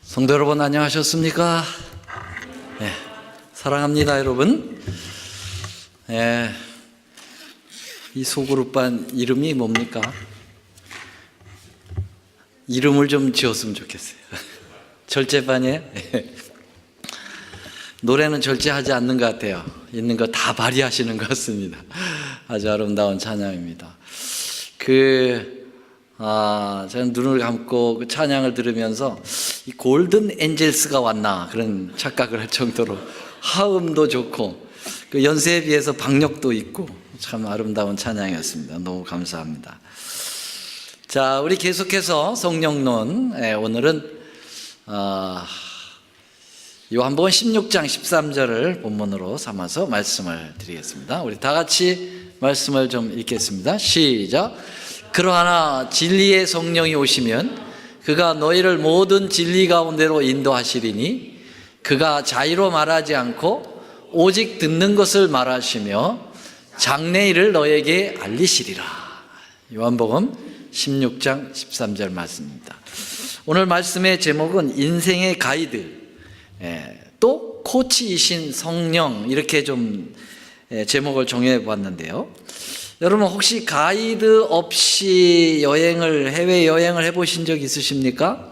성도 여러분 안녕하셨습니까? 네, 사랑합니다 여러분. 네, 이 소그룹반 이름이 뭡니까? 이름을 좀 지었으면 좋겠어요. 절제반이에요? 노래는 절제하지 않는 것 같아요. 있는 거 다 발휘하시는 것 같습니다. 아주 아름다운 찬양입니다. 저는 눈을 감고 그 찬양을 들으면서 이 골든 엔젤스가 왔나 그런 착각을 할 정도로 하음도 좋고 그 연세에 비해서 박력도 있고 참 아름다운 찬양이었습니다. 너무 감사합니다. 자, 우리 계속해서 성령론, 오늘은 요한복음 16장 13절을 본문으로 삼아서 말씀을 드리겠습니다. 우리 다 같이 말씀을 좀 읽겠습니다. 시작. 그러하나 진리의 성령이 오시면 그가 너희를 모든 진리 가운데로 인도하시리니 그가 자의로 말하지 않고 오직 듣는 것을 말하시며 장래일을 너에게 알리시리라. 요한복음 16장 13절 말씀입니다. 오늘 말씀의 제목은 인생의 가이드, 또 코치이신 성령, 이렇게 좀 제목을 정해 보았는데요. 여러분 혹시 가이드 없이 해외 여행을 해보신 적 있으십니까?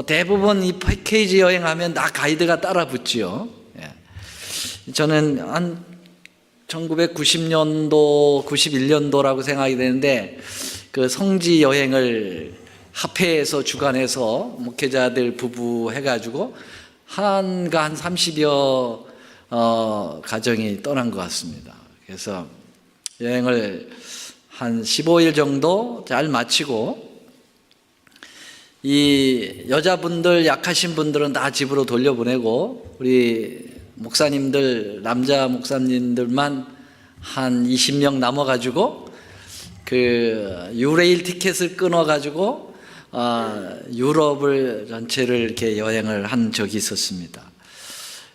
대부분 이 패키지 여행하면 다 가이드가 따라 붙지요. 저는 한 1990년도, 91년도라고 생각이 되는데 그 성지 여행을 합회에서 주관해서 목회자들 부부 해가지고 한 30여 가정이 떠난 것 같습니다. 그래서 여행을 한 15일 정도 잘 마치고 이 여자분들 약하신 분들은 다 집으로 돌려보내고 우리 목사님들, 남자 목사님들만 한 20명 남아가지고 그 유레일 티켓을 끊어가지고 유럽을 전체를 이렇게 여행을 한 적이 있었습니다.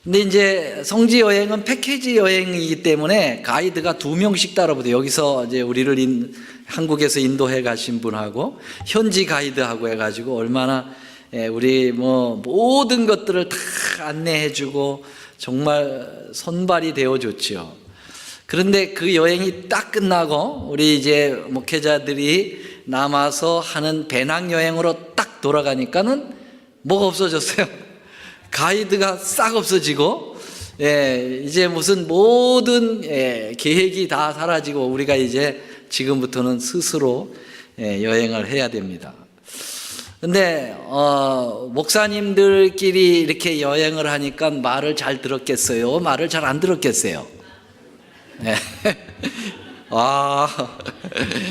근데 이제 성지 여행은 패키지 여행이기 때문에 가이드가 2명씩 따라붙어요. 여기서 이제 우리를 한국에서 인도해 가신 분하고 현지 가이드하고 해가지고 얼마나 우리 모든 것들을 다 안내해 주고 정말 손발이 되어 줬죠. 그런데 그 여행이 딱 끝나고 우리 이제 목회자들이 남아서 하는 배낭여행으로 딱 돌아가니까는 뭐가 없어졌어요. 가이드가 싹 없어지고, 이제 무슨 모든 계획이 다 사라지고 우리가 이제 지금부터는 스스로 여행을 해야 됩니다. 근데 목사님들끼리 이렇게 여행을 하니까 말을 잘 들었겠어요? 말을 잘 안 들었겠어요?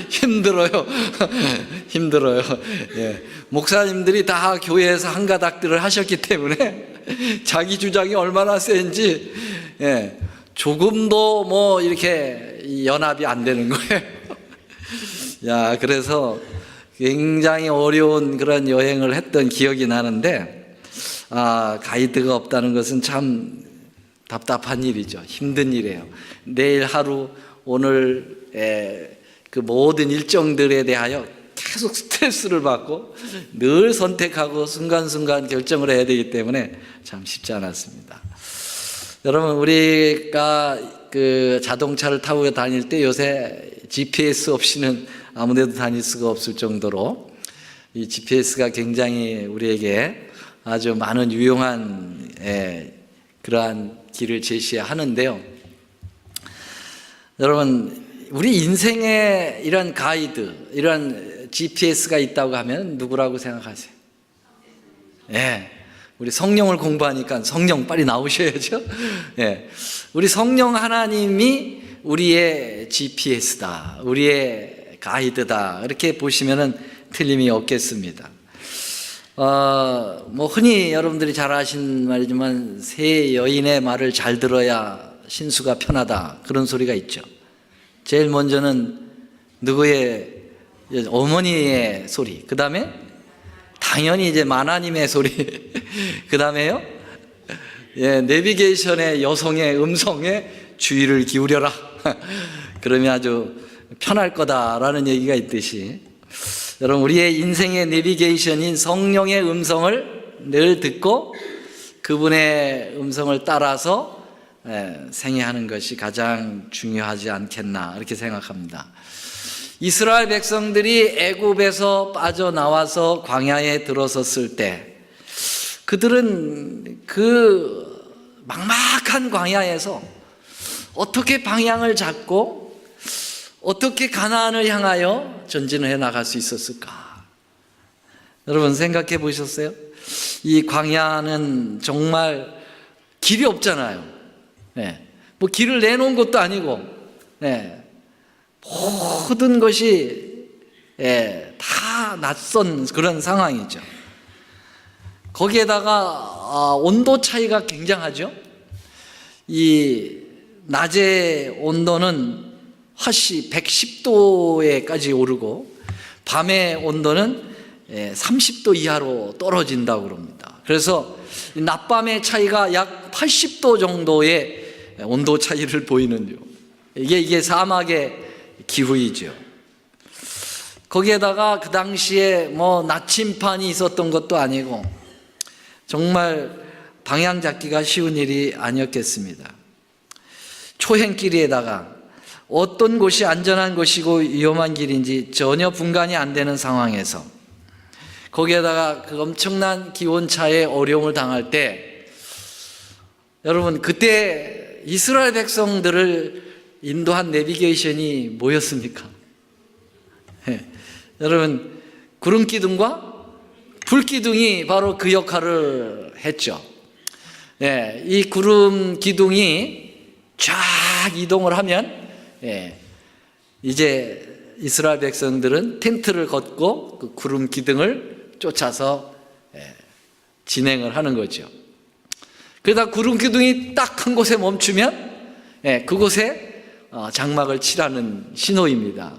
힘들어요. 힘들어요. 목사님들이 다 교회에서 한가닥들을 하셨기 때문에 자기 주장이 얼마나 센지 조금도 이렇게 연합이 안 되는 거예요. 그래서 굉장히 어려운 그런 여행을 했던 기억이 나는데 가이드가 없다는 것은 참 답답한 일이죠. 힘든 일이에요. 내일 하루, 오늘 그 모든 일정들에 대하여 계속 스트레스를 받고 늘 선택하고 순간순간 결정을 해야 되기 때문에 참 쉽지 않았습니다. 여러분 우리가 그 자동차를 타고 다닐 때 요새 GPS 없이는 아무 데도 다닐 수가 없을 정도로 이 GPS가 굉장히 우리에게 아주 많은 유용한 그러한 길을 제시하는데요. 여러분 우리 인생에 이런 가이드, 이런 GPS가 있다고 하면 누구라고 생각하세요? 우리 성령을 공부하니까 성령 빨리 나오셔야죠. 우리 성령 하나님이 우리의 GPS다, 우리의 가이드다, 이렇게 보시면은 틀림이 없겠습니다. 흔히 여러분들이 잘 아시는 말이지만 새 여인의 말을 잘 들어야 신수가 편하다, 그런 소리가 있죠. 제일 먼저는 누구의 어머니의 소리, 그 다음에 당연히 이제 마나님의 소리, 그 다음에요 내비게이션의 여성의 음성에 주의를 기울여라. 그러면 아주 편할 거다라는 얘기가 있듯이 여러분 우리의 인생의 내비게이션인 성령의 음성을 늘 듣고 그분의 음성을 따라서 생애하는 것이 가장 중요하지 않겠나 이렇게 생각합니다. 이스라엘 백성들이 애굽에서 빠져나와서 광야에 들어섰을 때 그들은 그 막막한 광야에서 어떻게 방향을 잡고 어떻게 가나안을 향하여 전진을 해 나갈 수 있었을까? 여러분 생각해 보셨어요? 이 광야는 정말 길이 없잖아요. 뭐 길을 내놓은 것도 아니고 모든 것이 다 낯선 그런 상황이죠. 거기에다가 온도 차이가 굉장하죠. 이 낮의 온도는 화씨 110도에까지 오르고 밤의 온도는 30도 이하로 떨어진다고 그럽니다. 그래서 낮밤의 차이가 약 80도 정도의 온도 차이를 보이는요. 이게 사막의 기후이죠. 거기에다가 그 당시에 뭐 나침반이 있었던 것도 아니고 정말 방향 잡기가 쉬운 일이 아니었겠습니다. 초행길에다가 어떤 곳이 안전한 곳이고 위험한 길인지 전혀 분간이 안 되는 상황에서 거기에다가 그 엄청난 기온차에 어려움을 당할 때 여러분 그때 이스라엘 백성들을 인도한 내비게이션이 뭐였습니까? 여러분 구름기둥과 불기둥이 바로 그 역할을 했죠. 이 구름기둥이 쫙 이동을 하면 이제 이스라엘 백성들은 텐트를 걷고 그 구름기둥을 쫓아서 진행을 하는 거죠. 그러다 구름기둥이 딱 한 곳에 멈추면 그곳에 장막을 치라는 신호입니다.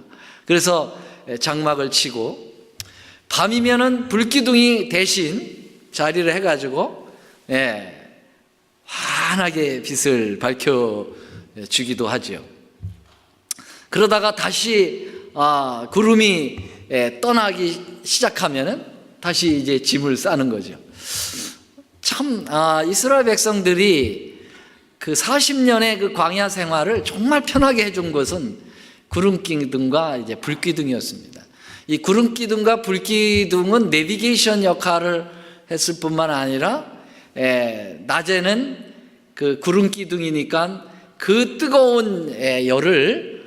그래서 장막을 치고 밤이면은 불기둥이 대신 자리를 해가지고 환하게 빛을 밝혀주기도 하죠. 그러다가 다시 구름이 떠나기 시작하면은 다시 이제 짐을 싸는 거죠. 참 이스라엘 백성들이 그 40년의 그 광야 생활을 정말 편하게 해준 것은 구름기둥과 이제 불기둥이었습니다. 이 구름기둥과 불기둥은 내비게이션 역할을 했을 뿐만 아니라 낮에는 그 구름기둥이니까 그 뜨거운 열을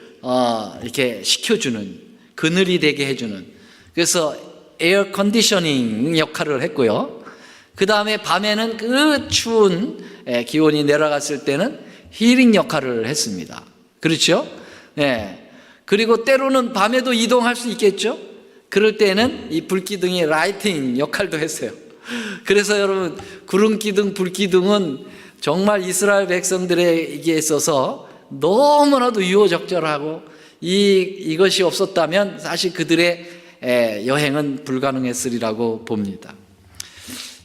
이렇게 식혀주는, 그늘이 되게 해주는, 그래서 에어 컨디셔닝 역할을 했고요. 그 다음에 밤에는 그 추운 기온이 내려갔을 때는 힐링 역할을 했습니다. 그렇죠? 그리고 때로는 밤에도 이동할 수 있겠죠? 그럴 때는 이 불기둥이 라이팅 역할도 했어요. 그래서 여러분 구름기둥, 불기둥은 정말 이스라엘 백성들에게 있어서 너무나도 유효적절하고 이것이 없었다면 사실 그들의 여행은 불가능했으리라고 봅니다.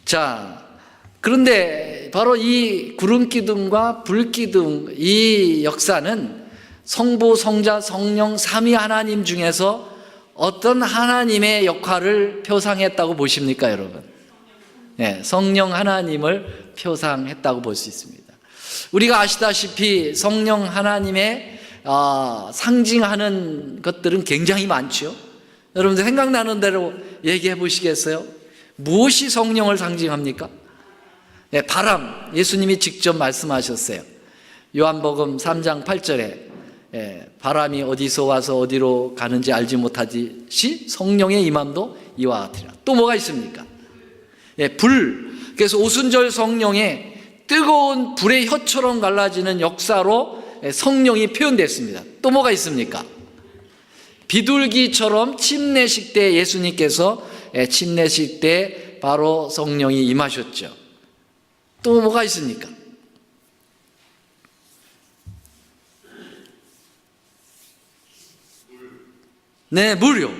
자, 그런데 바로 이 구름기둥과 불기둥 이 역사는 성부, 성자, 성령 삼위 하나님 중에서 어떤 하나님의 역할을 표상했다고 보십니까, 여러분? 성령 하나님을 표상했다고 볼 수 있습니다. 우리가 아시다시피 성령 하나님의 상징하는 것들은 굉장히 많죠. 여러분들 생각나는 대로 얘기해 보시겠어요? 무엇이 성령을 상징합니까? 바람, 예수님이 직접 말씀하셨어요. 요한복음 3장 8절에 바람이 어디서 와서 어디로 가는지 알지 못하듯이 성령의 임함도 이와 같으리라. 또 뭐가 있습니까? 불, 그래서 오순절 성령의 뜨거운 불의 혀처럼 갈라지는 역사로 성령이 표현됐습니다. 또 뭐가 있습니까? 비둘기처럼 침례식 때 예수님께서 침례식 때 바로 성령이 임하셨죠. 또 뭐가 있습니까? 물요.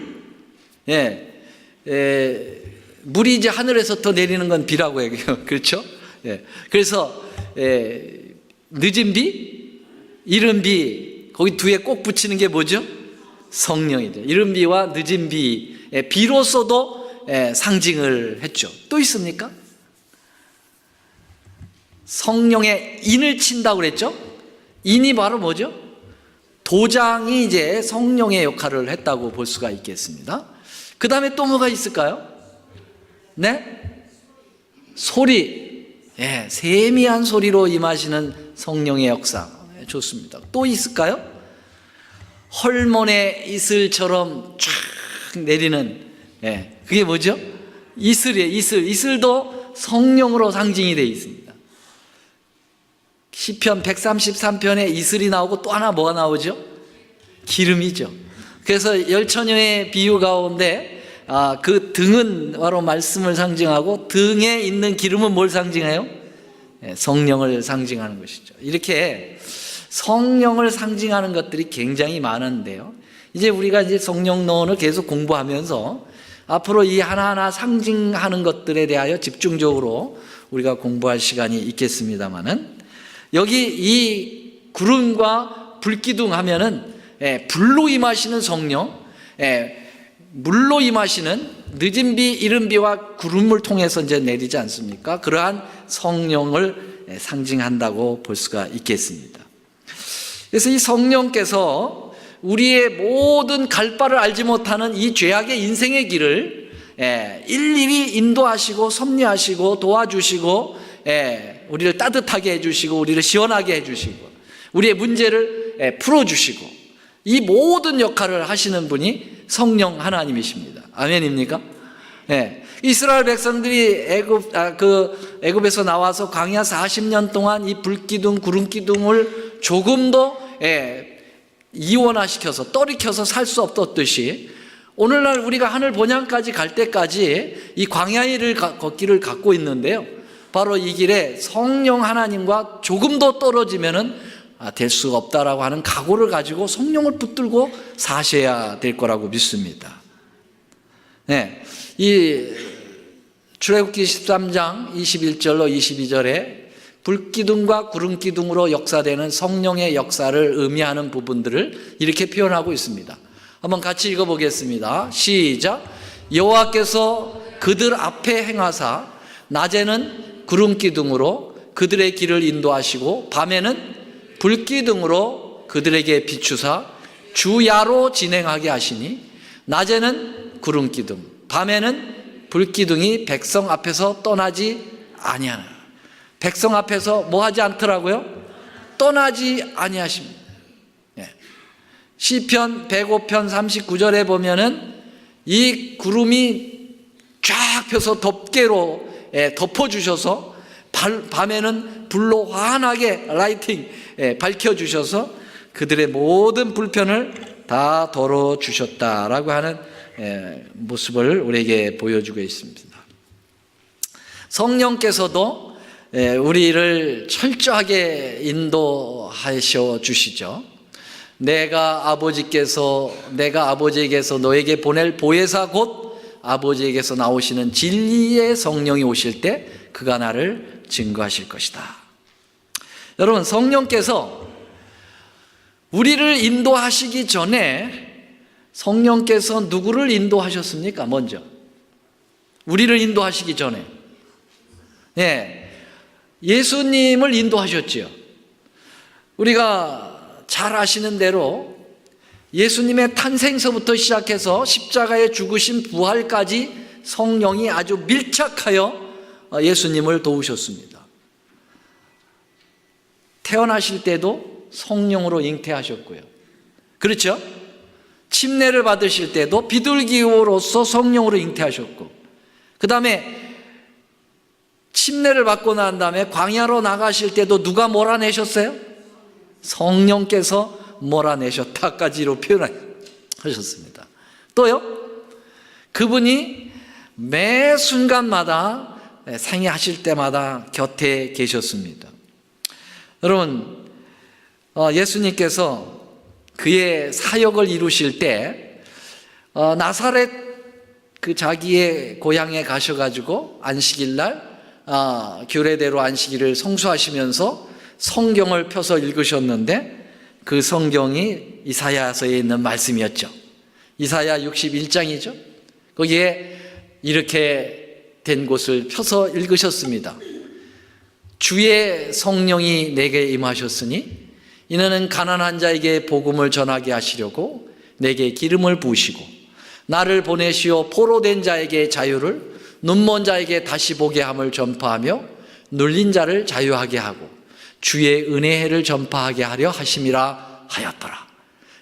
물이 이제 하늘에서 더 내리는 건 비라고 해요. 그렇죠? 그래서 늦은 비, 이른 비, 거기 뒤에 꼭 붙이는 게 뭐죠? 성령이죠. 이른 비와 늦은 비, 비로서도 상징을 했죠. 또 있습니까? 성령의 인을 친다고 그랬죠? 인이 바로 뭐죠? 도장이 이제 성령의 역할을 했다고 볼 수가 있겠습니다. 그 다음에 또 뭐가 있을까요? 네? 소리. 예, 세미한 소리로 임하시는 성령의 역사. 좋습니다. 또 있을까요? 헐몬의 이슬처럼 쫙 내리는, 예, 그게 뭐죠? 이슬이에요. 이슬도 성령으로 상징이 되어 있습니다. 시편 133편에 이슬이 나오고 또 하나 뭐가 나오죠? 기름이죠. 그래서 열처녀의 비유 가운데 그 등은 바로 말씀을 상징하고 등에 있는 기름은 뭘 상징해요? 성령을 상징하는 것이죠. 이렇게 성령을 상징하는 것들이 굉장히 많은데요. 이제 우리가 이제 성령론을 계속 공부하면서 앞으로 이 하나하나 상징하는 것들에 대하여 집중적으로 우리가 공부할 시간이 있겠습니다만은, 여기 이 구름과 불기둥 하면은 불로 임하시는 성령, 물로 임하시는 늦은 비, 이른 비와 구름을 통해서 이제 내리지 않습니까? 그러한 성령을 상징한다고 볼 수가 있겠습니다. 그래서 이 성령께서 우리의 모든 갈 바를 알지 못하는 이 죄악의 인생의 길을 일일이 인도하시고 섭리하시고 도와주시고, 우리를 따뜻하게 해주시고 우리를 시원하게 해주시고 우리의 문제를 풀어주시고, 이 모든 역할을 하시는 분이 성령 하나님이십니다. 아멘입니까? 이스라엘 백성들이 애굽에서 나와서 광야 40년 동안 이 불기둥, 구름기둥을 조금도 이원화시켜서 떨이켜서 살 수 없었듯이, 오늘날 우리가 하늘 본향까지 갈 때까지 이 광야의 걷기를 갖고 있는데요, 바로 이 길에 성령 하나님과 조금도 떨어지면은 될 수가 없다라고 하는 각오를 가지고 성령을 붙들고 사셔야 될 거라고 믿습니다. 이 출애굽기 13장 21절로 22절에 불기둥과 구름기둥으로 역사되는 성령의 역사를 의미하는 부분들을 이렇게 표현하고 있습니다. 한번 같이 읽어보겠습니다. 시작. 여호와께서 그들 앞에 행하사 낮에는 구름기둥으로 그들의 길을 인도하시고 밤에는 불기둥으로 그들에게 비추사 주야로 진행하게 하시니, 낮에는 구름기둥, 밤에는 불기둥이 백성 앞에서 떠나지 아니하나. 백성 앞에서 뭐 하지 않더라고요? 떠나지 아니하십니다. 시편 105편 39절에 보면은 이 구름이 쫙 펴서 덮개로 덮어주셔서 밤에는 불로 환하게 라이팅 밝혀주셔서 그들의 모든 불편을 다 덜어주셨다라고 하는 모습을 우리에게 보여주고 있습니다. 성령께서도 우리를 철저하게 인도하셔 주시죠. 내가 아버지에게서 너에게 보낼 보혜사 곧 아버지에게서 나오시는 진리의 성령이 오실 때 그가 나를 증거하실 것이다. 여러분, 성령께서 우리를 인도하시기 전에 성령께서 누구를 인도하셨습니까? 먼저 우리를 인도하시기 전에 예수님을 인도하셨지요. 우리가 잘 아시는 대로 예수님의 탄생서부터 시작해서 십자가의 죽으심 부활까지 성령이 아주 밀착하여 예수님을 도우셨습니다. 태어나실 때도 성령으로 잉태하셨고요. 그렇죠? 침례를 받으실 때도 비둘기로서 성령으로 잉태하셨고, 그 다음에 침례를 받고 난 다음에 광야로 나가실 때도 누가 몰아내셨어요? 성령께서 몰아내셨다까지로 표현하셨습니다. 또요, 그분이 매 순간마다 생애하실 때마다 곁에 계셨습니다. 여러분, 예수님께서 그의 사역을 이루실 때 나사렛 그 자기의 고향에 가셔가지고 안식일날 규례대로 안식일을 성수하시면서 성경을 펴서 읽으셨는데, 그 성경이 이사야서에 있는 말씀이었죠. 이사야 61장이죠. 거기에 이렇게 된 곳을 펴서 읽으셨습니다. 주의 성령이 내게 임하셨으니 이는 가난한 자에게 복음을 전하게 하시려고 내게 기름을 부으시고 나를 보내시어 포로된 자에게 자유를, 눈먼 자에게 다시 보게 함을 전파하며 눌린 자를 자유하게 하고 주의 은혜를 전파하게 하려 하심이라 하였더라.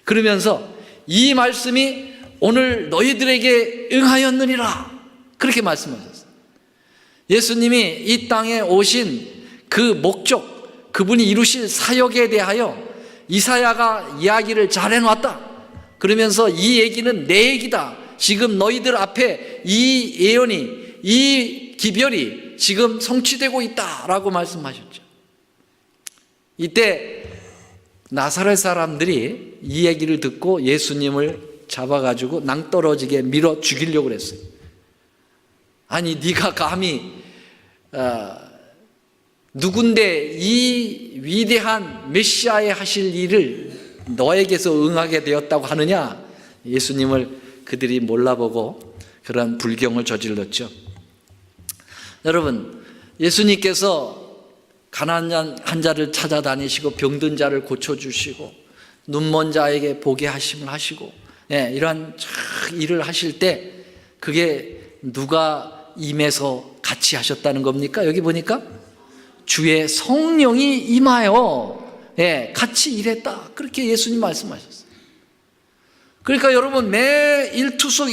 그러면서 이 말씀이 오늘 너희들에게 응하였느니라, 그렇게 말씀하셨어요. 예수님이 이 땅에 오신 그 목적, 그분이 이루실 사역에 대하여 이사야가 이야기를 잘 해놨다. 그러면서 이 얘기는 내 얘기다. 지금 너희들 앞에 이 예언이, 이 기별이 지금 성취되고 있다라고 말씀하셨죠. 이때 나사렛 사람들이 이 얘기를 듣고 예수님을 잡아가지고 낭떠러지게 밀어 죽이려고 그랬어요. 아니 네가 감히 누군데 이 위대한 메시아에 하실 일을 너에게서 응하게 되었다고 하느냐? 예수님을 그들이 몰라보고 그런 불경을 저질렀죠. 여러분, 예수님께서 가난한 자를 찾아다니시고 병든 자를 고쳐주시고 눈먼 자에게 보게 하심을 하시고 이러한 일을 하실 때 그게 누가 임해서 같이 하셨다는 겁니까? 여기 보니까 주의 성령이 임하여 같이 일했다, 그렇게 예수님 말씀하셨어요. 그러니까 여러분 매 일투족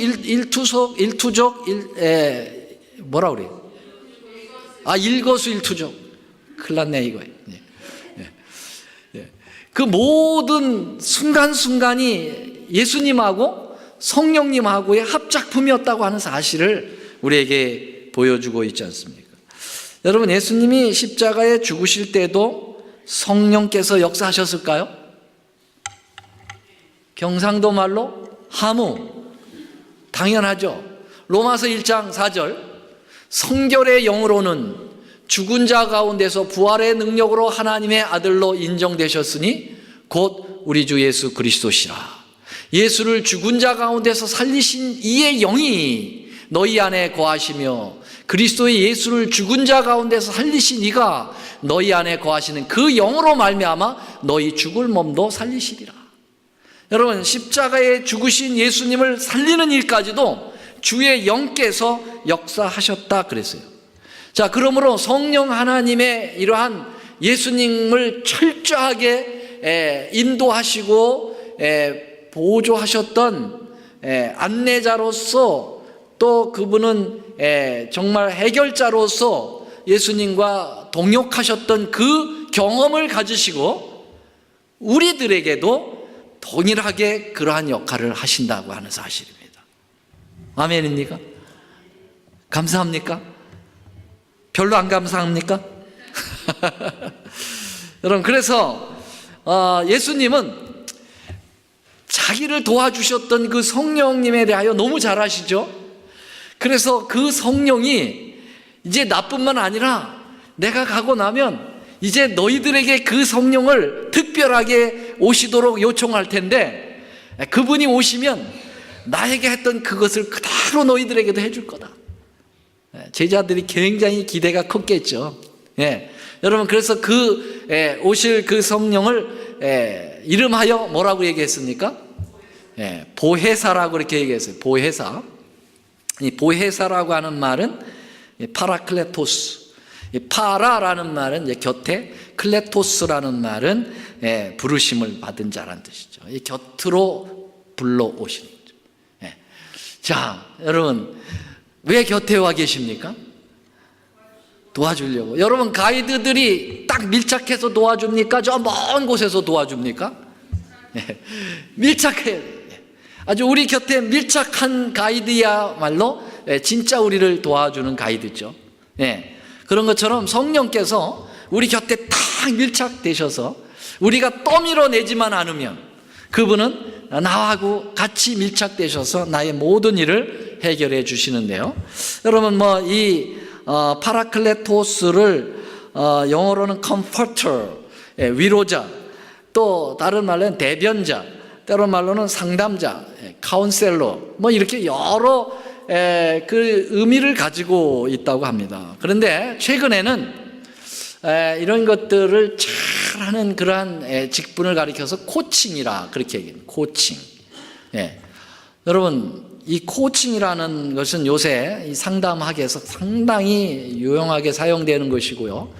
뭐라 그래요? 일거수일투족. 큰일 났네 이거. 그 모든 순간순간이 예수님하고 성령님하고의 합작품이었다고 하는 사실을 우리에게 보여주고 있지 않습니까? 여러분, 예수님이 십자가에 죽으실 때도 성령께서 역사하셨을까요? 경상도 말로 하무, 당연하죠. 로마서 1장 4절, 성결의 영으로는 죽은 자 가운데서 부활의 능력으로 하나님의 아들로 인정되셨으니 곧 우리 주 예수 그리스도시라. 예수를 죽은 자 가운데서 살리신 이의 영이 너희 안에 거하시며 그리스도의 예수를 죽은 자 가운데서 살리신 이가 너희 안에 거하시는 그 영으로 말미암아 너희 죽을 몸도 살리시리라. 여러분, 십자가에 죽으신 예수님을 살리는 일까지도 주의 영께서 역사하셨다 그랬어요. 자, 그러므로 성령 하나님의 이러한 예수님을 철저하게 인도하시고 보조하셨던 안내자로서, 또 그분은 정말 해결자로서 예수님과 동역하셨던 그 경험을 가지시고 우리들에게도 동일하게 그러한 역할을 하신다고 하는 사실입니다. 아멘입니까? 감사합니까? 별로 안 감사합니까? 여러분, 그래서 예수님은 자기를 도와주셨던 그 성령님에 대하여 너무 잘 아시죠? 그래서 그 성령이 이제 나뿐만 아니라 내가 가고 나면 이제 너희들에게 그 성령을 특별하게 오시도록 요청할 텐데 그분이 오시면 나에게 했던 그것을 그대로 너희들에게도 해줄 거다. 제자들이 굉장히 기대가 컸겠죠. 여러분, 그래서 오실 그 성령을 이름하여 뭐라고 얘기했습니까? 보혜사라고 이렇게 얘기했어요. 보혜사. 이 보혜사라고 하는 말은 파라클레토스. 파라라는 말은 이제 곁에, 클레토스라는 말은 부르심을 받은 자라는 뜻이죠. 이 곁으로 불러오시는 거죠. 자, 여러분, 왜 곁에 와 계십니까? 도와주려고. 여러분, 가이드들이 딱 밀착해서 도와줍니까? 저 먼 곳에서 도와줍니까? 밀착해요. 아주 우리 곁에 밀착한 가이드야말로 진짜 우리를 도와주는 가이드죠. 그런 것처럼 성령께서 우리 곁에 딱 밀착되셔서 우리가 떠밀어내지만 않으면 그분은 나하고 같이 밀착되셔서 나의 모든 일을 해결해 주시는데요. 여러분, 이 파라클레토스를 영어로는 comforter, 위로자, 또 다른 말로는 대변자, 때로 말로는 상담자, 카운셀러, 이렇게 여러 그 의미를 가지고 있다고 합니다. 그런데 최근에는 이런 것들을 잘하는 그러한 직분을 가리켜서 코칭이라 그렇게 얘기합니다. 코칭. 여러분, 이 코칭이라는 것은 요새 이 상담학에서 상당히 유용하게 사용되는 것이고요.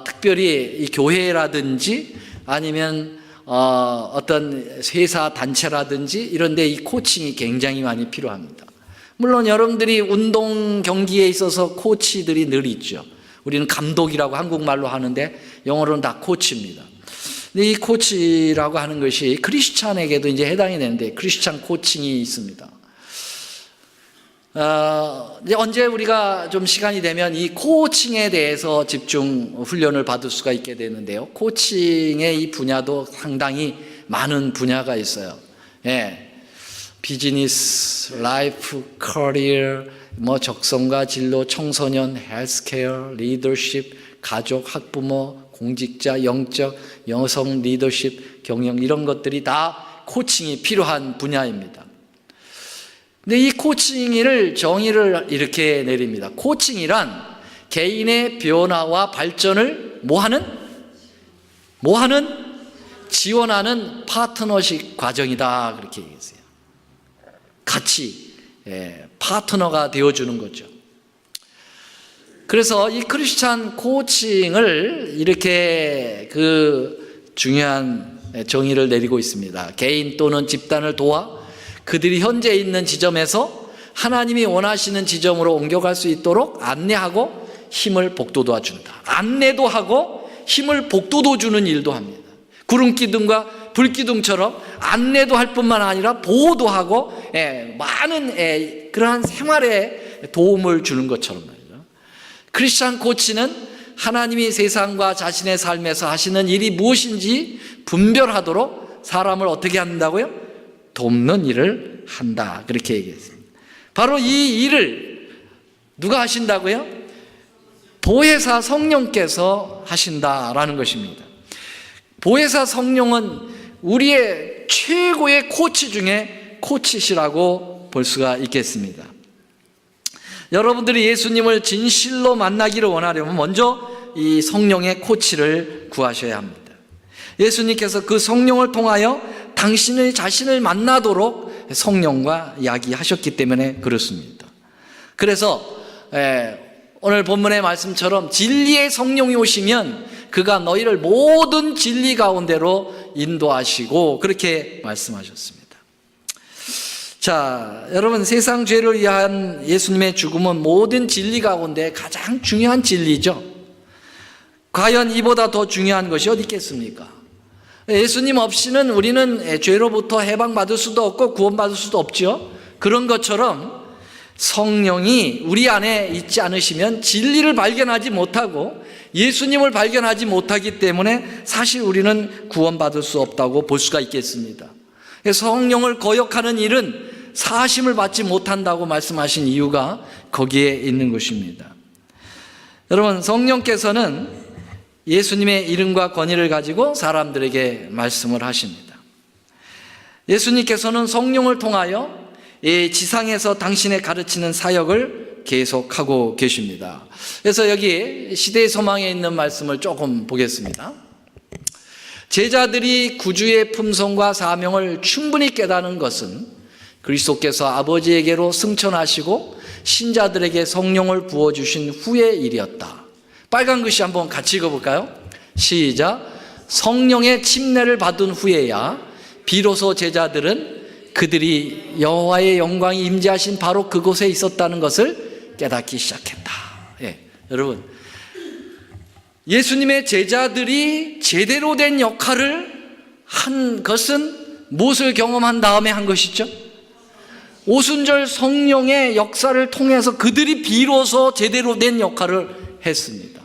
특별히 이 교회라든지 아니면 어떤 회사 단체라든지 이런 데 이 코칭이 굉장히 많이 필요합니다. 물론 여러분들이 운동 경기에 있어서 코치들이 늘 있죠. 우리는 감독이라고 한국말로 하는데 영어로는 다 코치입니다. 근데 이 코치라고 하는 것이 크리스찬에게도 이제 해당이 되는데 크리스찬 코칭이 있습니다. 이제 언제 우리가 좀 시간이 되면 이 코칭에 대해서 집중 훈련을 받을 수가 있게 되는데요. 코칭의 이 분야도 상당히 많은 분야가 있어요. 비즈니스, 라이프, 커리어, 적성과 진로, 청소년, 헬스케어, 리더십, 가족, 학부모, 공직자, 영적, 여성 리더십, 경영 이런 것들이 다 코칭이 필요한 분야입니다. 근데 이 코칭을 정의를 이렇게 내립니다. 코칭이란 개인의 변화와 발전을 지원하는 파트너십 과정이다 그렇게 얘기했어요. 같이 파트너가 되어주는 거죠. 그래서 이 크리스찬 코칭을 이렇게 중요한 정의를 내리고 있습니다. 개인 또는 집단을 도와 그들이 현재 있는 지점에서 하나님이 원하시는 지점으로 옮겨갈 수 있도록 안내하고 힘을 복돋아 준다. 안내도 하고 힘을 복돋아 주는 일도 합니다. 구름기둥과 불기둥처럼 안내도 할 뿐만 아니라 보호도 하고 많은 그러한 생활에 도움을 주는 것처럼 말이죠. 크리스찬 코치는 하나님이 세상과 자신의 삶에서 하시는 일이 무엇인지 분별하도록 사람을 어떻게 한다고요? 돕는 일을 한다 그렇게 얘기했습니다. 바로 이 일을 누가 하신다고요? 보혜사 성령께서 하신다라는 것입니다. 보혜사 성령은 우리의 최고의 코치 중에 코치시라고 볼 수가 있겠습니다. 여러분들이 예수님을 진실로 만나기를 원하려면 먼저 이 성령의 코치를 구하셔야 합니다. 예수님께서 그 성령을 통하여 당신의 자신을 만나도록 성령과 이야기하셨기 때문에 그렇습니다. 그래서 오늘 본문의 말씀처럼 진리의 성령이 오시면 그가 너희를 모든 진리 가운데로 인도하시고 그렇게 말씀하셨습니다. 자, 여러분, 세상 죄를 위한 예수님의 죽음은 모든 진리 가운데 가장 중요한 진리죠. 과연 이보다 더 중요한 것이 어디 있겠습니까? 예수님 없이는 우리는 죄로부터 해방받을 수도 없고 구원받을 수도 없죠. 그런 것처럼 성령이 우리 안에 있지 않으시면 진리를 발견하지 못하고 예수님을 발견하지 못하기 때문에 사실 우리는 구원받을 수 없다고 볼 수가 있겠습니다. 성령을 거역하는 일은 사심을 받지 못한다고 말씀하신 이유가 거기에 있는 것입니다. 여러분, 성령께서는 예수님의 이름과 권위를 가지고 사람들에게 말씀을 하십니다. 예수님께서는 성령을 통하여 이 지상에서 당신의 가르치는 사역을 계속하고 계십니다. 그래서 여기 시대의 소망에 있는 말씀을 조금 보겠습니다. 제자들이 구주의 품성과 사명을 충분히 깨닫는 것은 그리스도께서 아버지에게로 승천하시고 신자들에게 성령을 부어주신 후의 일이었다. 빨간 글씨 한번 같이 읽어볼까요? 시작. 성령의 침례를 받은 후에야 비로소 제자들은 그들이 여호와의 영광이 임재하신 바로 그곳에 있었다는 것을 깨닫기 시작했다. 여러분, 예수님의 제자들이 제대로 된 역할을 한 것은 무엇을 경험한 다음에 한 것이죠? 오순절 성령의 역사를 통해서 그들이 비로소 제대로 된 역할을 했습니다.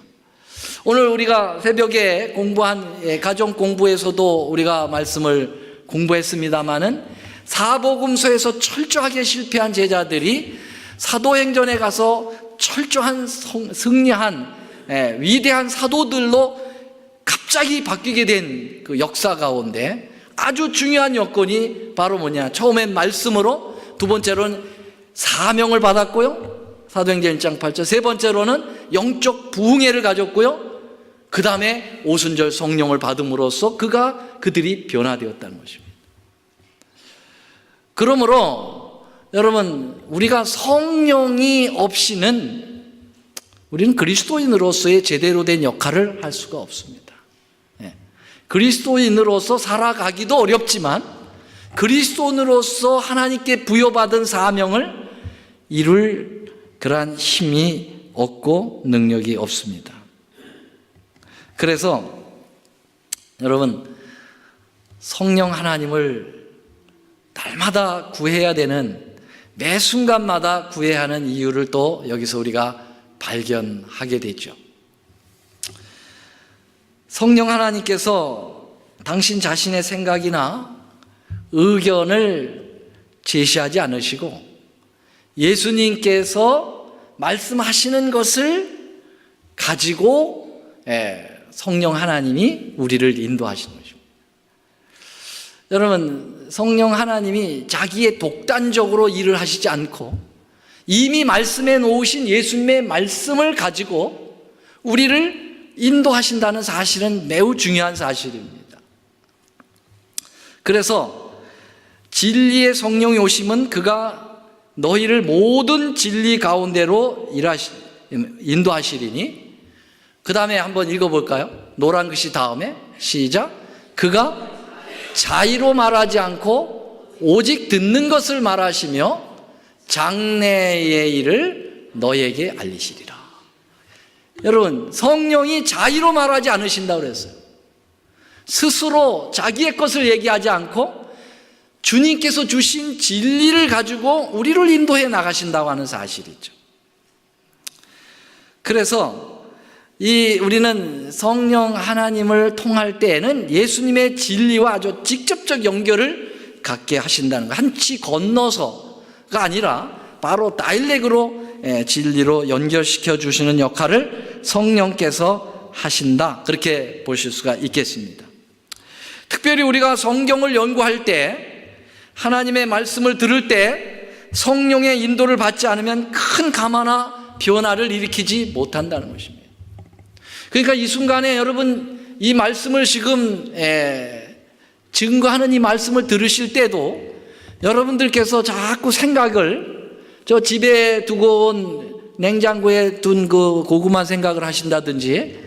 오늘 우리가 새벽에 공부한 가정 공부에서도 우리가 말씀을 공부했습니다마는 사복음서에서 철저하게 실패한 제자들이 사도행전에 가서 철저한 승리한 위대한 사도들로 갑자기 바뀌게 된 그 역사 가운데 아주 중요한 여건이 바로 뭐냐? 처음엔 말씀으로, 두 번째로는 사명을 받았고요, 사도행전 1장 8절, 세 번째로는 영적 부흥회를 가졌고요, 그 다음에 오순절 성령을 받음으로써 그들이 변화되었다는 것입니다. 그러므로 여러분, 우리가 성령이 없이는 우리는 그리스도인으로서의 제대로 된 역할을 할 수가 없습니다. 그리스도인으로서 살아가기도 어렵지만 그리스도인으로서 하나님께 부여받은 사명을 이룰 그러한 힘이 없고 능력이 없습니다. 그래서 여러분, 성령 하나님을 날마다 구해야 되는, 매 순간마다 구해야 하는 이유를 또 여기서 우리가 발견하게 되죠. 성령 하나님께서 당신 자신의 생각이나 의견을 제시하지 않으시고 예수님께서 말씀하시는 것을 가지고 성령 하나님이 우리를 인도하시는 것입니다. 여러분, 성령 하나님이 자기의 독단적으로 일을 하시지 않고 이미 말씀해 놓으신 예수님의 말씀을 가지고 우리를 인도하신다는 사실은 매우 중요한 사실입니다. 그래서 진리의 성령이 오심은 그가 너희를 모든 진리 가운데로 인도하시리니, 그 다음에 한번 읽어볼까요? 노란 글씨 다음에 시작. 그가 자의로 말하지 않고 오직 듣는 것을 말하시며 장래의 일을 너에게 알리시리라. 여러분, 성령이 자의로 말하지 않으신다고 그랬어요. 스스로 자기의 것을 얘기하지 않고 주님께서 주신 진리를 가지고 우리를 인도해 나가신다고 하는 사실이죠. 그래서 우리는 성령 하나님을 통할 때에는 예수님의 진리와 아주 직접적 연결을 갖게 하신다는 것, 한치 건너서가 아니라 바로 다일렉트로 진리로 연결시켜 주시는 역할을 성령께서 하신다, 그렇게 보실 수가 있겠습니다. 특별히 우리가 성경을 연구할 때, 하나님의 말씀을 들을 때 성령의 인도를 받지 않으면 큰 감화나 변화를 일으키지 못한다는 것입니다. 그러니까 이 순간에 여러분, 이 말씀을 지금 증거하는 이 말씀을 들으실 때도 여러분들께서 자꾸 생각을, 저 집에 두고 온 냉장고에 둔 그 고구마 생각을 하신다든지,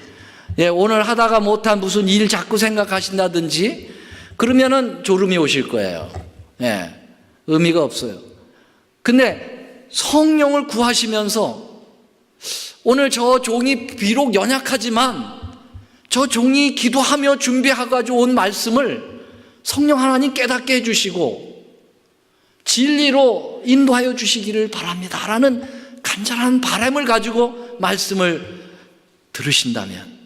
오늘 하다가 못한 무슨 일 자꾸 생각하신다든지, 그러면은 졸음이 오실 거예요. 의미가 없어요. 근데 성령을 구하시면서 오늘 저 종이 비록 연약하지만 저 종이 기도하며 준비해가지고 온 말씀을 성령 하나님 깨닫게 해주시고 진리로 인도하여 주시기를 바랍니다 라는 간절한 바람을 가지고 말씀을 들으신다면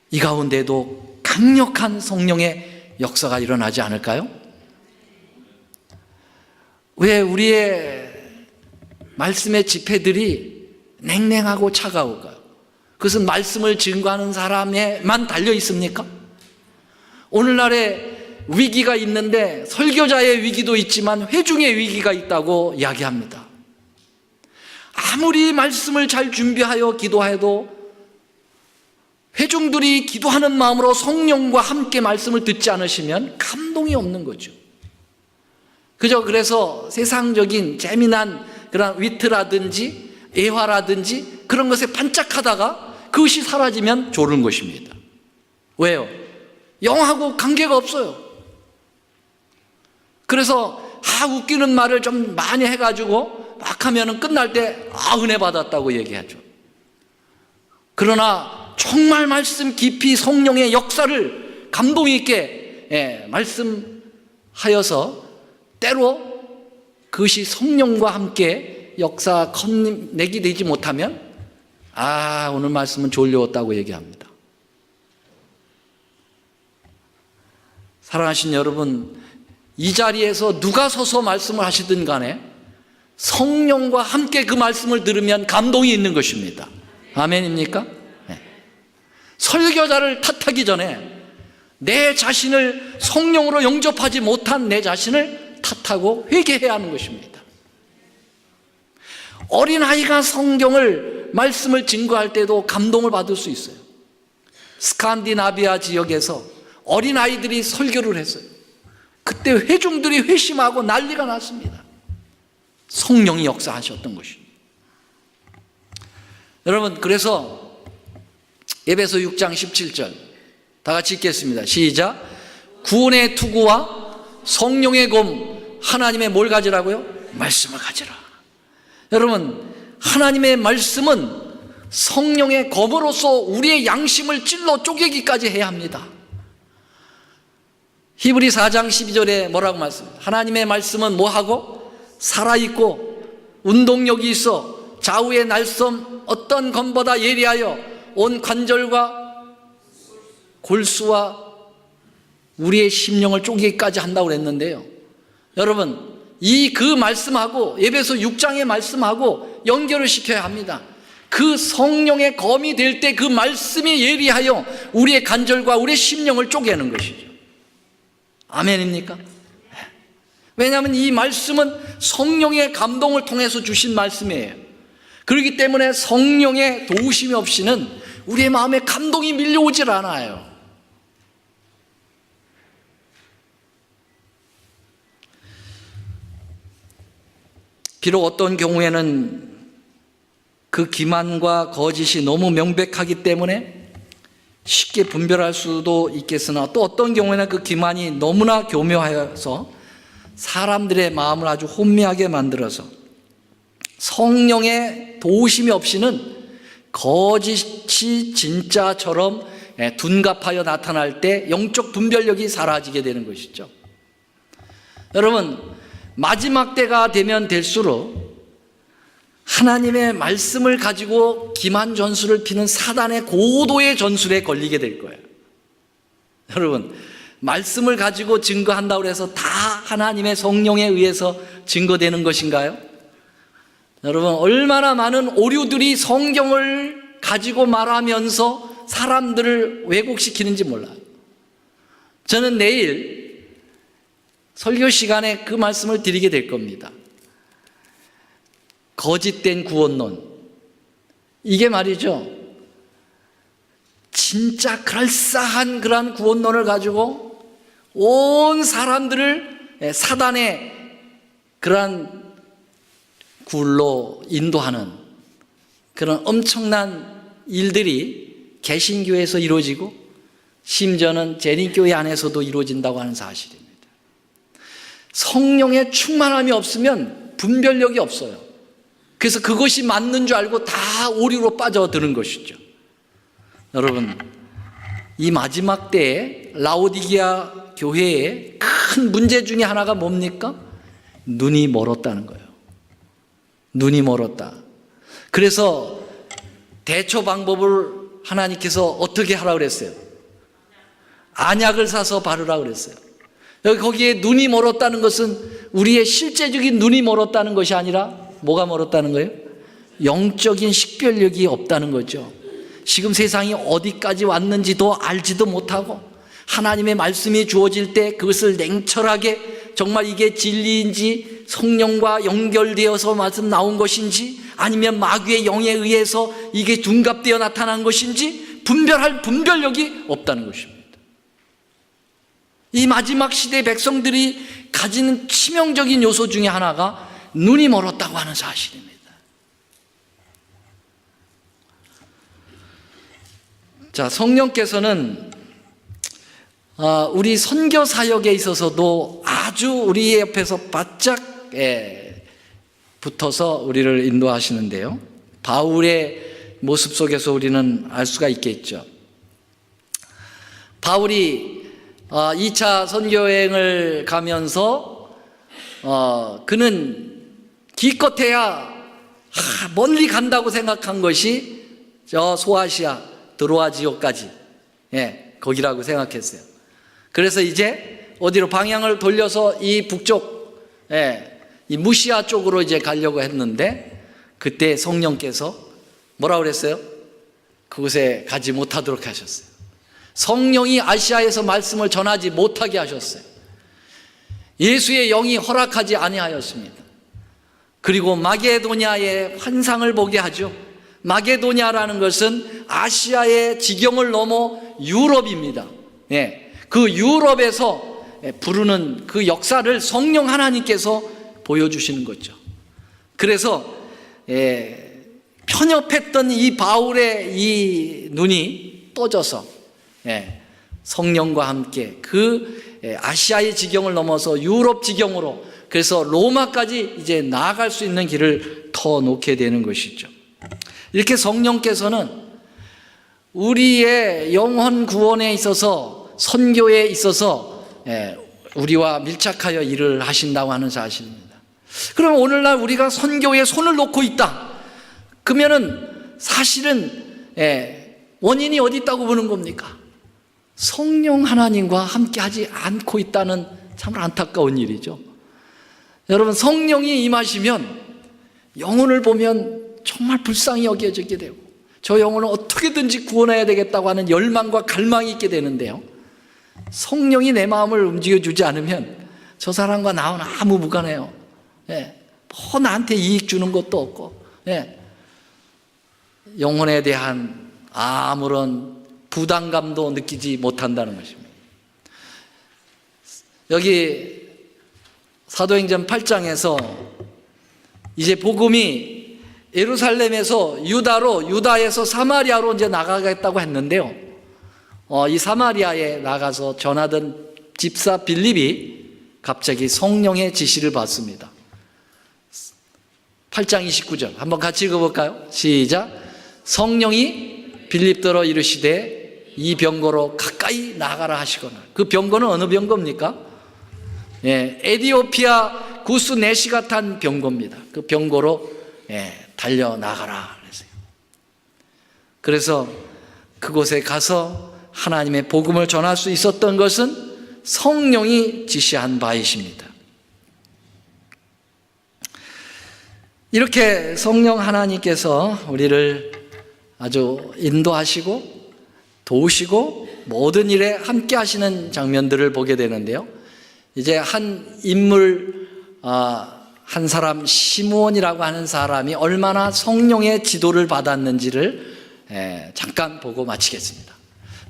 이 가운데도 강력한 성령의 역사가 일어나지 않을까요? 왜 우리의 말씀의 집회들이 냉랭하고 차가울까요? 그것은 말씀을 증거하는 사람에만 달려 있습니까? 오늘날에 위기가 있는데 설교자의 위기도 있지만 회중의 위기가 있다고 이야기합니다. 아무리 말씀을 잘 준비하여 기도해도 회중들이 기도하는 마음으로 성령과 함께 말씀을 듣지 않으시면 감동이 없는 거죠. 그래서 세상적인 재미난 그런 위트라든지 애화라든지 그런 것에 반짝하다가 그것이 사라지면 졸은 것입니다. 왜요? 영하고 관계가 없어요. 그래서 웃기는 말을 좀 많이 해가지고 막 하면은 끝날 때 은혜 받았다고 얘기하죠. 그러나 정말 말씀 깊이 성령의 역사를 감동 있게 말씀하여서 때로 그것이 성령과 함께 역사 내기 되지 못하면 오늘 말씀은 졸려왔다고 얘기합니다. 사랑하신 여러분, 이 자리에서 누가 서서 말씀을 하시든 간에 성령과 함께 그 말씀을 들으면 감동이 있는 것입니다. 아멘입니까? 네. 설교자를 탓하기 전에 내 자신을 성령으로 영접하지 못한 내 자신을 탓하고 회개해야 하는 것입니다. 어린아이가 성경을 말씀을 증거할 때도 감동을 받을 수 있어요. 스칸디나비아 지역에서 어린아이들이 설교를 했어요. 그때 회중들이 회심하고 난리가 났습니다. 성령이 역사하셨던 것입니다. 여러분, 그래서 에베소 6장 17절 다 같이 읽겠습니다. 시작. 구원의 투구와 성령의 검, 하나님의 뭘 가지라고요? 말씀을 가지라. 여러분, 하나님의 말씀은 성령의 검으로서 우리의 양심을 찔러 쪼개기까지 해야 합니다. 히브리 4장 12절에 뭐라고 말씀해요? 하나님의 말씀은 뭐하고? 살아있고 운동력이 있어 좌우의 날섬 어떤 검보다 예리하여 온 관절과 골수와 우리의 심령을 쪼개기까지 한다고 그랬는데요. 여러분, 그 말씀하고 에베소 6장의 말씀하고 연결을 시켜야 합니다. 그 성령의 검이 될 때 그 말씀이 예리하여 우리의 관절과 우리의 심령을 쪼개는 것이죠. 아멘입니까? 왜냐하면 이 말씀은 성령의 감동을 통해서 주신 말씀이에요. 그렇기 때문에 성령의 도우심이 없이는 우리의 마음에 감동이 밀려오질 않아요. 비록 어떤 경우에는 그 기만과 거짓이 너무 명백하기 때문에 쉽게 분별할 수도 있겠으나, 또 어떤 경우에는 그 기만이 너무나 교묘하여서 사람들의 마음을 아주 혼미하게 만들어서 성령의 도우심이 없이는 거짓이 진짜처럼 둔갑하여 나타날 때 영적 분별력이 사라지게 되는 것이죠. 여러분, 마지막 때가 되면 될수록 하나님의 말씀을 가지고 기만 전술을 피는 사단의 고도의 전술에 걸리게 될 거예요. 여러분, 말씀을 가지고 증거한다고 해서 다 하나님의 성령에 의해서 증거되는 것인가요? 여러분, 얼마나 많은 오류들이 성경을 가지고 말하면서 사람들을 왜곡시키는지 몰라요. 저는 내일 설교 시간에 그 말씀을 드리게 될 겁니다. 거짓된 구원론, 이게 말이죠, 진짜 그럴싸한 그러한 구원론을 가지고 온 사람들을 사단의 그러한 굴로 인도하는 그런 엄청난 일들이 개신교에서 이루어지고 심지어는 재림교회 안에서도 이루어진다고 하는 사실입니다. 성령의 충만함이 없으면 분별력이 없어요. 그래서 그것이 맞는 줄 알고 다 오류로 빠져드는 것이죠. 여러분, 이 마지막 때에 라오디게아 교회의 큰 문제 중에 하나가 뭡니까? 눈이 멀었다는 거예요. 눈이 멀었다. 그래서 대처 방법을 하나님께서 어떻게 하라고 그랬어요? 안약을 사서 바르라고 그랬어요. 거기에 눈이 멀었다는 것은 우리의 실제적인 눈이 멀었다는 것이 아니라 뭐가 멀었다는 거예요? 영적인 식별력이 없다는 거죠. 지금 세상이 어디까지 왔는지도 알지도 못하고 하나님의 말씀이 주어질 때 그것을 냉철하게 정말 이게 진리인지 성령과 연결되어서 말씀 나온 것인지 아니면 마귀의 영에 의해서 이게 둔갑되어 나타난 것인지 분별할 분별력이 없다는 것입니다. 이 마지막 시대 백성들이 가지는 치명적인 요소 중에 하나가 눈이 멀었다고 하는 사실입니다. 자, 성령께서는 우리 선교 사역에 있어서도 아주 우리 옆에서 바짝 붙어서 우리를 인도하시는데요. 바울의 모습 속에서 우리는 알 수가 있겠죠. 바울이 2차 선교여행을 가면서 그는 기껏해야 멀리 간다고 생각한 것이 저 소아시아 드로아 지역까지 거기라고 생각했어요. 그래서 이제 어디로 방향을 돌려서 이 북쪽 이 무시아 쪽으로 이제 가려고 했는데 그때 성령께서 뭐라고 그랬어요? 그곳에 가지 못하도록 하셨어요. 성령이 아시아에서 말씀을 전하지 못하게 하셨어요. 예수의 영이 허락하지 아니하였습니다. 그리고 마게도냐의 환상을 보게 하죠. 마게도냐라는 것은 아시아의 지경을 넘어 유럽입니다. 그 유럽에서 부르는 그 역사를 성령 하나님께서 보여주시는 거죠. 그래서 편협했던 이 바울의 이 눈이 떠져서 성령과 함께 그 아시아의 지경을 넘어서 유럽 지경으로, 그래서 로마까지 이제 나아갈 수 있는 길을 터놓게 되는 것이죠. 이렇게 성령께서는 우리의 영혼 구원에 있어서, 선교에 있어서 우리와 밀착하여 일을 하신다고 하는 사실입니다. 그럼 오늘날 우리가 선교에 손을 놓고 있다, 그러면은 사실은 원인이 어디 있다고 보는 겁니까? 성령 하나님과 함께 하지 않고 있다는 참 안타까운 일이죠. 여러분, 성령이 임하시면 영혼을 보면 정말 불쌍히 여겨지게 되고, 저 영혼을 어떻게든지 구원해야 되겠다고 하는 열망과 갈망이 있게 되는데요, 성령이 내 마음을 움직여주지 않으면 저 사람과 나는 아무 무관해요. 뭐 나한테 이익 주는 것도 없고, 영혼에 대한 아무런 부담감도 느끼지 못한다는 것입니다. 여기 사도행전 8장에서 이제 복음이 예루살렘에서 유다에서 사마리아로 이제 나가겠다고 했는데요, 이 사마리아에 나가서 전하던 집사 빌립이 갑자기 성령의 지시를 받습니다. 8장 29절 한번 같이 읽어볼까요? 시작. 성령이 빌립더러 이르시되 이 병거로 가까이 나가라 하시거늘. 그 병거는 어느 병거입니까? 에디오피아 구스 네시가 탄 병거입니다. 그 병거로 달려나가라 그랬어요. 그래서 그곳에 가서 하나님의 복음을 전할 수 있었던 것은 성령이 지시한 바이십니다. 이렇게 성령 하나님께서 우리를 아주 인도하시고 도우시고 모든 일에 함께 하시는 장면들을 보게 되는데요, 이제 한 인물, 한 사람, 시므온이라고 하는 사람이 얼마나 성령의 지도를 받았는지를 잠깐 보고 마치겠습니다.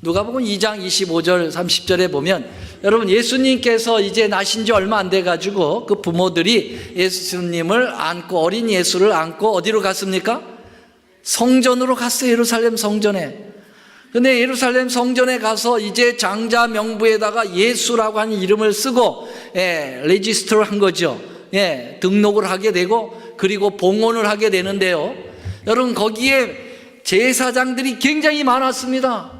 누가복음 2장 25절 30절에 보면, 여러분, 예수님께서 이제 나신 지 얼마 안 돼가지고 그 부모들이 예수님을 안고, 어린 예수를 안고 어디로 갔습니까? 성전으로 갔어요. 예루살렘 성전에. 근데 예루살렘 성전에 가서 이제 장자 명부에다가 예수라고 하는 이름을 쓰고 레지스터를 한 거죠. 등록을 하게 되고, 그리고 봉헌을 하게 되는데요, 여러분, 거기에 제사장들이 굉장히 많았습니다.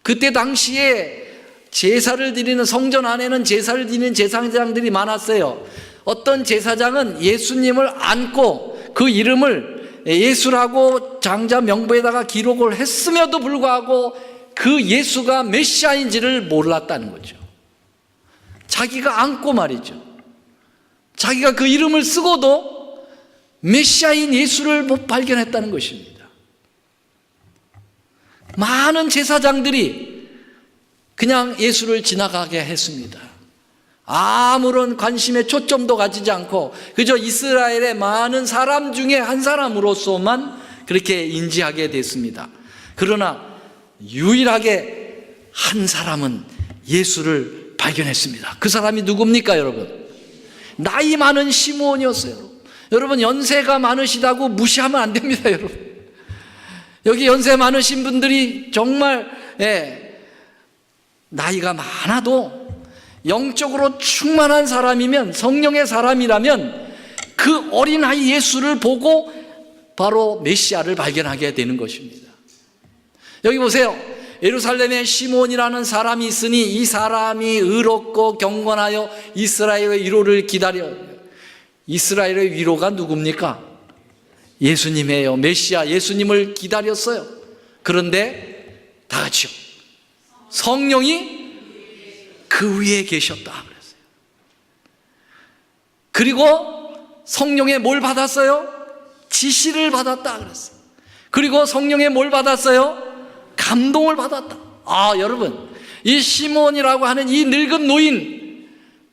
그때 당시에 제사를 드리는, 성전 안에는 제사를 드리는 제사장들이 많았어요. 어떤 제사장은 예수님을 안고 그 이름을 예수라고 장자 명부에다가 기록을 했음에도 불구하고 그 예수가 메시아인지를 몰랐다는 거죠. 자기가 안고 말이죠, 자기가 그 이름을 쓰고도 메시아인 예수를 못 발견했다는 것입니다. 많은 제사장들이 그냥 예수를 지나가게 했습니다. 아무런 관심에 초점도 가지지 않고 그저 이스라엘의 많은 사람 중에 한 사람으로서만 그렇게 인지하게 됐습니다. 그러나 유일하게 한 사람은 예수를 발견했습니다. 그 사람이 누굽니까, 여러분? 나이 많은 시므온이었어요. 여러분, 연세가 많으시다고 무시하면 안 됩니다, 여러분. 여기 연세 많으신 분들이 정말 나이가 많아도 영적으로 충만한 사람이면, 성령의 사람이라면 그 어린아이 예수를 보고 바로 메시아를 발견하게 되는 것입니다. 여기 보세요. 예루살렘에 시므온이라는 사람이 있으니 이 사람이 의롭고 경건하여 이스라엘의 위로를 기다려. 이스라엘의 위로가 누굽니까? 예수님이에요. 메시아 예수님을 기다렸어요. 그런데 다 같이요, 성령이 그 위에 계셨다 그랬어요. 그리고 성령의 뭘 받았어요? 지시를 받았다 그랬어요. 그리고 성령의 뭘 받았어요? 감동을 받았다. 여러분, 이 시므온이라고 하는 이 늙은 노인,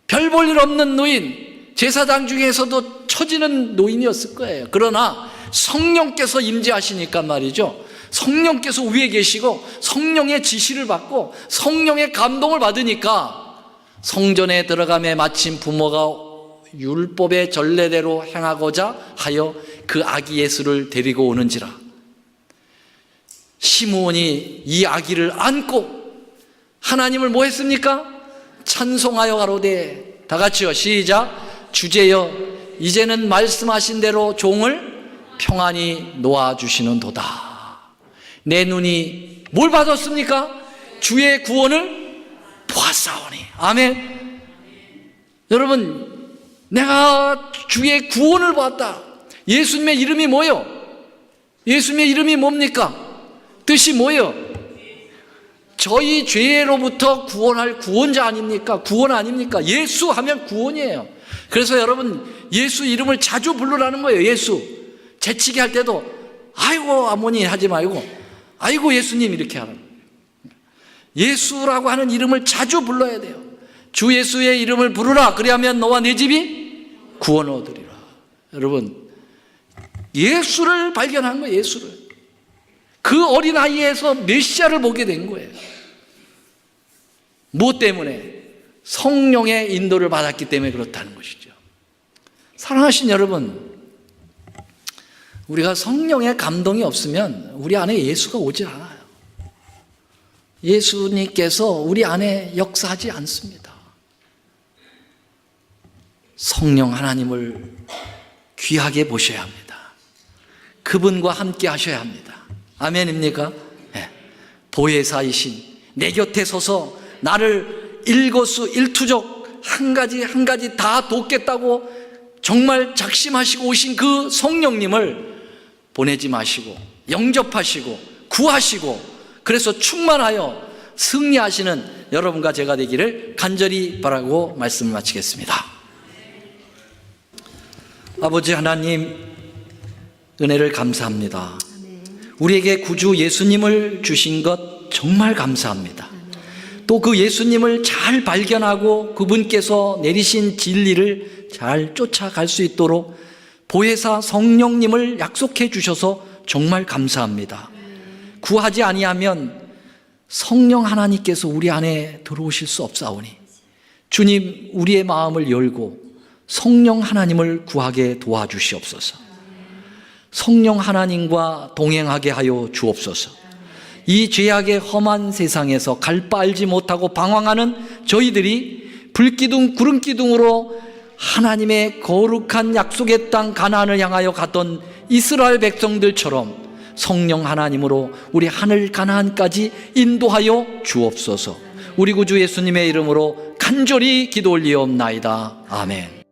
별 볼 일 없는 노인, 제사장 중에서도 처지는 노인이었을 거예요. 그러나 성령께서 임재하시니까 말이죠. 성령께서 위에 계시고 성령의 지시를 받고 성령의 감동을 받으니까 성전에 들어가매 마침 부모가 율법의 전례대로 행하고자 하여 그 아기 예수를 데리고 오는지라. 시므온이 이 아기를 안고 하나님을 뭐 했습니까? 찬송하여 가로되, 다 같이요, 시작. 주제여, 이제는 말씀하신 대로 종을 평안히 놓아주시는도다. 내 눈이 뭘 받았습니까? 주의 구원을 보았사오니. 아멘. 여러분, 내가 주의 구원을 보았다. 예수님의 이름이 뭐요? 예수님의 이름이 뭡니까? 뜻이 뭐요? 저희 죄로부터 구원할 구원자 아닙니까? 구원 아닙니까? 예수 하면 구원이에요. 그래서 여러분, 예수 이름을 자주 부르라는 거예요. 예수. 재치기 할 때도 아이고 아모니 하지 말고 아이고 예수님 이렇게 하는 거예요. 예수라고 하는 이름을 자주 불러야 돼요. 주 예수의 이름을 부르라. 그리하면 너와 내 집이 구원 얻으리라. 여러분, 예수를 발견한 거예요. 예수를. 그 어린아이에서 메시아를 보게 된 거예요. 무엇 때문에? 성령의 인도를 받았기 때문에 그렇다는 것이죠. 사랑하신 여러분, 우리가 성령의 감동이 없으면 우리 안에 예수가 오질 않아요. 예수님께서 우리 안에 역사하지 않습니다. 성령 하나님을 귀하게 보셔야 합니다. 그분과 함께 하셔야 합니다. 아멘입니까? 네. 보혜사이신 내 곁에 서서 나를 일거수일투족 한 가지 다 돕겠다고 정말 작심하시고 오신 그 성령님을 보내지 마시고 영접하시고 구하시고 그래서 충만하여 승리하시는 여러분과 제가 되기를 간절히 바라고 말씀을 마치겠습니다. 아버지 하나님, 은혜를 감사합니다. 우리에게 구주 예수님을 주신 것 정말 감사합니다. 또 그 예수님을 잘 발견하고 그분께서 내리신 진리를 잘 쫓아갈 수 있도록 보혜사 성령님을 약속해 주셔서 정말 감사합니다. 구하지 아니하면 성령 하나님께서 우리 안에 들어오실 수 없사오니 주님, 우리의 마음을 열고 성령 하나님을 구하게 도와주시옵소서. 성령 하나님과 동행하게 하여 주옵소서. 이 죄악의 험한 세상에서 갈 바 알지 못하고 방황하는 저희들이 불기둥 구름기둥으로 하나님의 거룩한 약속의 땅 가나안을 향하여 갔던 이스라엘 백성들처럼 성령 하나님으로 우리 하늘 가나안까지 인도하여 주옵소서. 우리 구주 예수님의 이름으로 간절히 기도 올리옵나이다. 아멘.